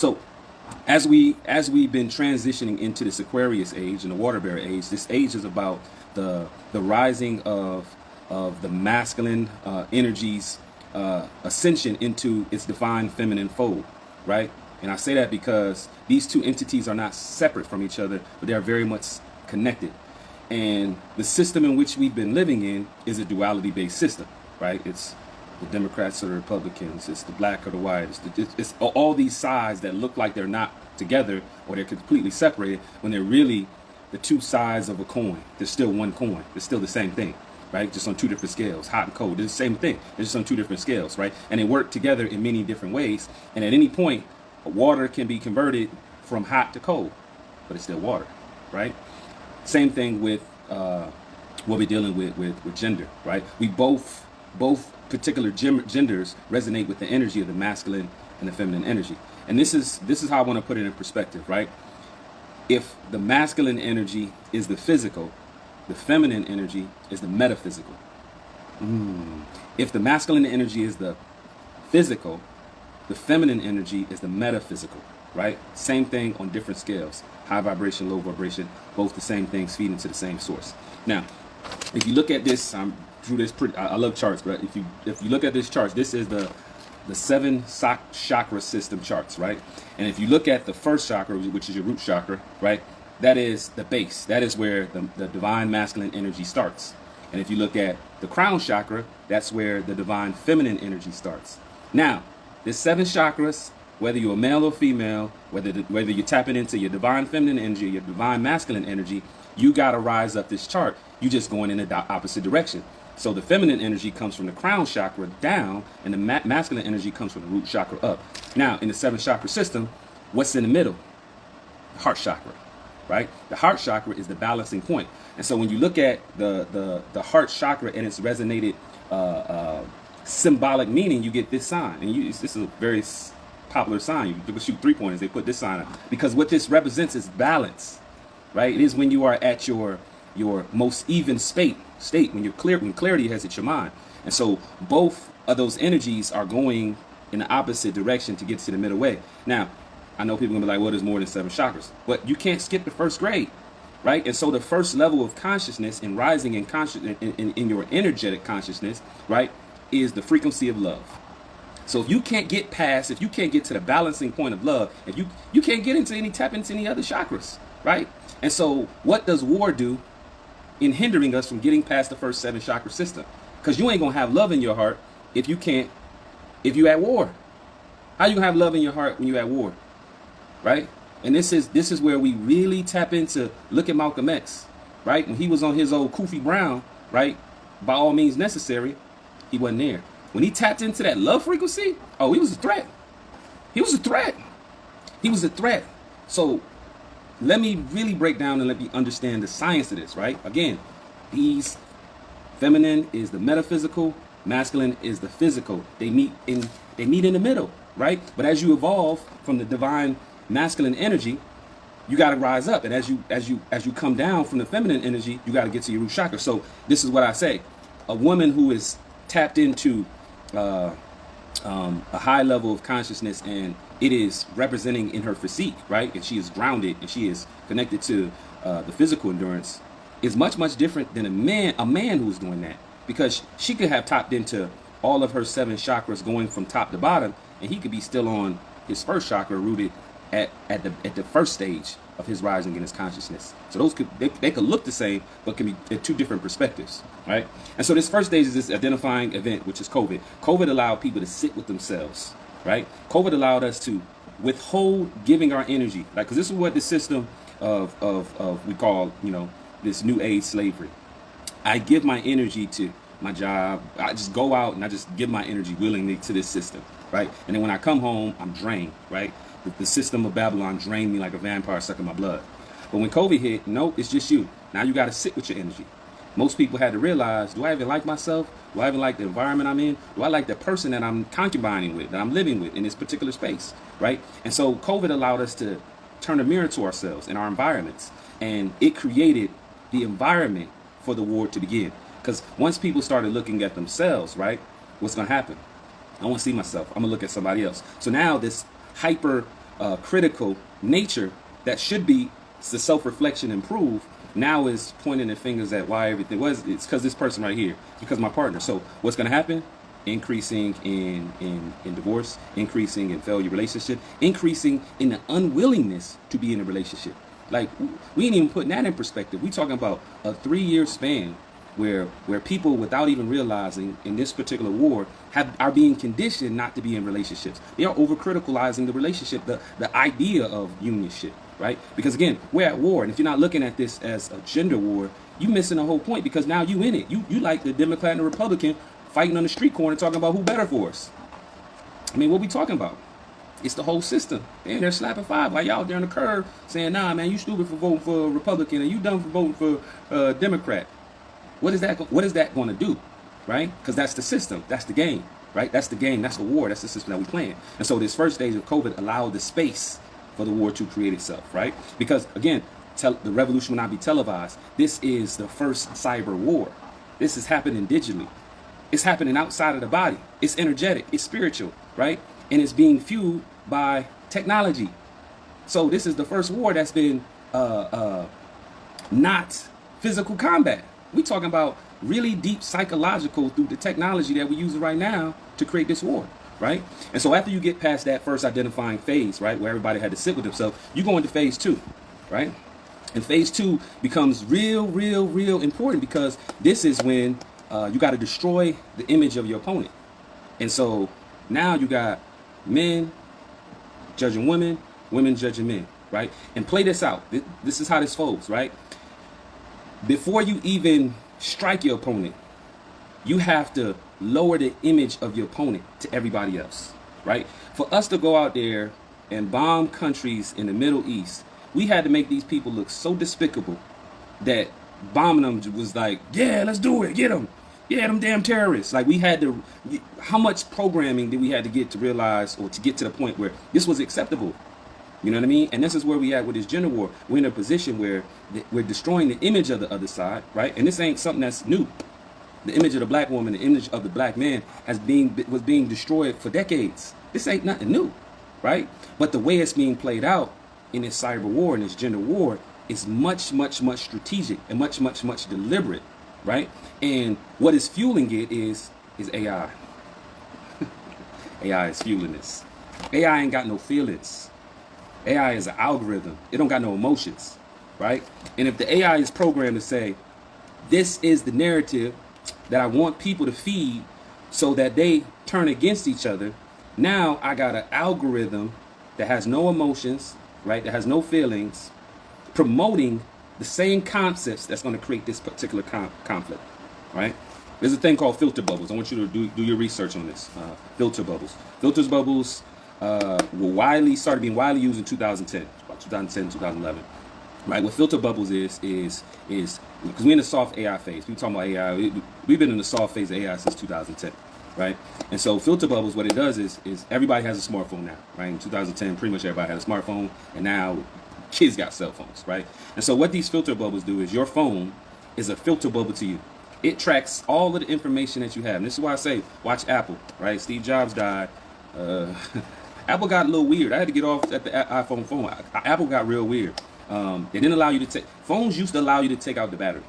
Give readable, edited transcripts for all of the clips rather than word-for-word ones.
So as we've been transitioning into this Aquarius age and the water bearer age, this age is about the rising of the masculine energies ascension into its divine feminine fold, right? And I say that because these two entities are not separate from each other, but they are very much connected. And the system in which we've been living in is a duality-based system, right? It's the Democrats or the Republicans, it's the black or the white, it's all these sides that look like they're not together or they're completely separated when they're really the two sides of a coin. They're still one coin. They're still the same thing, right? Just on two different scales, hot and cold. They're the same thing. They're just on two different scales, right? And they work together in many different ways. And at any point, water can be converted from hot to cold, but it's still water, right? Same thing with what we're dealing with gender, right? We both particular genders resonate with the energy of the masculine and the feminine energy. And this is how I want to put it in perspective, right? If the masculine energy is the physical, the feminine energy is the metaphysical. If the masculine energy is the physical, the feminine energy is the metaphysical, right? Same thing on different scales. High vibration, low vibration, both the same things feed into the same source. Now, if you look at this, drew this pretty. I love charts, but if you look at this chart, this is the seven chakra system charts, right? And if you look at the first chakra, which is your root chakra, right? That is the base. That is where the divine masculine energy starts. And if you look at the crown chakra, that's where the divine feminine energy starts. Now, there's seven chakras. Whether you're a male or female, whether you're tapping into your divine feminine energy, your divine masculine energy, you got to rise up this chart. You're just going in the opposite direction. So the feminine energy comes from the crown chakra down, and the masculine energy comes from the root chakra up. Now, in the seven chakra system, what's in the middle? The heart chakra, right? The heart chakra is the balancing point. And so when you look at the heart chakra and its resonated symbolic meaning, you get this sign. And this is a very popular sign. You shoot 3-pointers, they put this sign up. Because what this represents is balance, right? It is when you are at your most even state when you're clear, when clarity has hit your mind. And so both of those energies are going in the opposite direction to get to the middle way. Now, I know people are gonna be like, well, there's more than seven chakras, but you can't skip the first grade, right? And so the first level of consciousness and rising in conscious in your energetic consciousness, right, is the frequency of love. So if you can't get past, if you can't get to the balancing point of love, if you can't get into tap into any other chakras, right? And so what does war do in hindering us from getting past the first seven chakra system? Because you ain't gonna have love in your heart if you at war. How you gonna have love in your heart when you at war, right? And this is where we really tap into. Look at Malcolm X, right? When he was on his old Kofi Brown, right? By all means necessary, he wasn't there. When he tapped into that love frequency, oh, he was a threat. He was a threat. He was a threat. So let me really break down and let me understand the science of this, right? Again, these feminine is the metaphysical, masculine is the physical. They meet in the middle, right? But as you evolve from the divine masculine energy, you got to rise up. And as you come down from the feminine energy, you got to get to your root chakra. So this is what I say. A woman who is tapped into a high level of consciousness, and it is representing in her physique, right? And she is grounded and she is connected to the physical endurance, is much different than a man who is doing that, because she could have tapped into all of her seven chakras going from top to bottom, and he could be still on his first chakra, rooted at the first stage of his rising in his consciousness. So those they could look the same, but can be at two different perspectives, right? And so this first stage is this identifying event, which is COVID. COVID allowed people to sit with themselves, right? COVID allowed us to withhold giving our energy, like, because this is what the system of we call, this new age slavery. I give my energy to my job. I just go out and I just give my energy willingly to this system, right? And then when I come home, I'm drained, right? The system of Babylon drained me like a vampire sucking my blood. But when COVID hit, no, it's just you. Now you got to sit with your energy. Most people had to realize, do I even like myself? Do I even like the environment I'm in? Do I like the person that I'm concubining with, that I'm living with in this particular space, right? And so COVID allowed us to turn a mirror to ourselves and our environments. And it created the environment for the war to begin. Because once people started looking at themselves, right, what's going to happen? I want to see myself. I'm going to look at somebody else. So now this hyper critical nature that should be the self-reflection improve now is pointing the fingers at why everything was. It's because this person right here. It's because my partner. So what's going to happen? Increasing in divorce, increasing in failure relationship, increasing in the unwillingness to be in a relationship. Like, we ain't even putting that in perspective. We talking about a 3-year span where people, without even realizing, in this particular war, are being conditioned not to be in relationships. They are overcriticalizing the relationship, the idea of unionship, right? Because again, we're at war, and if you're not looking at this as a gender war, you missing the whole point, because now you in it. You like the Democrat and the Republican fighting on the street corner talking about who better for us. I mean, what we talking about? It's the whole system. And they're slapping five while y'all there on the curb saying, nah, man, you stupid for voting for Republican and you dumb for voting for Democrat. What is that going to do, right? Because that's the system. That's the game, right? That's the game. That's the war. That's the system that we're playing. And so this first stage of COVID allowed the space for the war to create itself, right? Because, again, the revolution will not be televised. This is the first cyber war. This is happening digitally. It's happening outside of the body. It's energetic. It's spiritual, right? And it's being fueled by technology. So this is the first war that's been not physical combat. We're talking about really deep psychological through the technology that we're using right now to create this war, right? And so after you get past that first identifying phase, right, where everybody had to sit with themselves, you go into phase 2, right? And phase 2 becomes real important, because this is when you got to destroy the image of your opponent. And so now you got men judging women, women judging men, right? And play this out. This is how this folds, right? Before you even strike your opponent, you have to lower the image of your opponent to everybody else, right? For us to go out there and bomb countries in the Middle East, we had to make these people look so despicable that bombing them was like, yeah, let's do it, get them. Yeah, them damn terrorists. Like, we had to, how much programming did we have to get to realize, or to get to the point where this was acceptable? You know what I mean? And this is where we at with this gender war. We're in a position where we're destroying the image of the other side, right? And this ain't something that's new. The image of the black woman, the image of the black man was being destroyed for decades. This ain't nothing new, right? But the way it's being played out in this cyber war, in this gender war, is much strategic and much deliberate, right? And what is fueling it is AI. AI is fueling this. AI ain't got no feelings. AI is an algorithm. It don't got no emotions, right? And if the AI is programmed to say, this is the narrative that I want people to feed so that they turn against each other, now I got an algorithm that has no emotions, right? That has no feelings, promoting the same concepts that's going to create this particular conflict, right? There's a thing called filter bubbles. I want you to do your research on this. Filter bubbles. Filter bubbles started being widely used in 2010, about 2010, 2011. Right? What filter bubbles is because we're in the soft AI phase. We're talking about AI. We've been in the soft phase of AI since 2010, right? And so filter bubbles, what it does is everybody has a smartphone now, right? In 2010, pretty much everybody had a smartphone, and now kids got cell phones, right? And so what these filter bubbles do is your phone is a filter bubble to you. It tracks all of the information that you have. And this is why I say, watch Apple, right? Steve Jobs died. Apple got a little weird. I had to get off at the iPhone phone. Apple got real weird. They didn't allow you to take, phones used to allow you to take out the battery.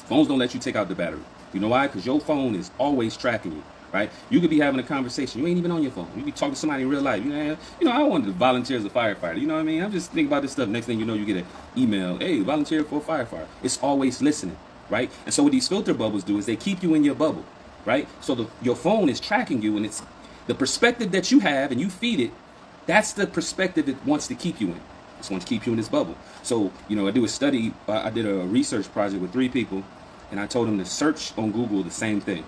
Phones don't let you take out the battery. You know why? Because your phone is always tracking you, right? You could be having a conversation. You ain't even on your phone. You be talking to somebody in real life. I wanted to volunteer as a firefighter. You know what I mean? I'm just thinking about this stuff. Next thing you know, you get an email. Hey, volunteer for a firefighter. It's always listening, right? And so what these filter bubbles do is they keep you in your bubble, right? So your phone is tracking you, and it's the perspective that you have, and you feed it. That's the perspective it wants to keep you in. It wants to keep you in this bubble. So, I do a study. I did a research project with 3 people, and I told them to search on Google the same thing.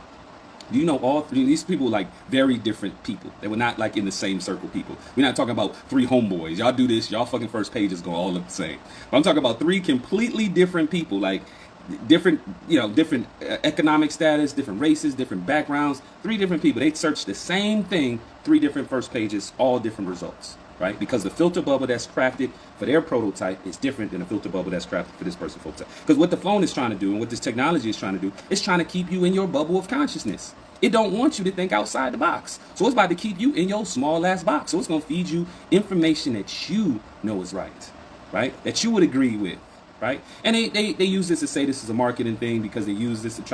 Do you know all 3? These people like very different people. They were not like in the same circle people. We're not talking about 3 homeboys. Y'all do this. Y'all fucking first pages go all look the same. But I'm talking about 3 completely different people, like different economic status, different races, different backgrounds. 3 different people. They searched the same thing, 3 different first pages, all different results. Right? Because the filter bubble that's crafted for their prototype is different than the filter bubble that's crafted for this person's prototype. Because what the phone is trying to do and what this technology is trying to do is trying to keep you in your bubble of consciousness. It don't want you to think outside the box. So it's about to keep you in your small ass box. So it's going to feed you information that you know is right? That you would agree with, right? And they use this to say this is a marketing thing because they use this to try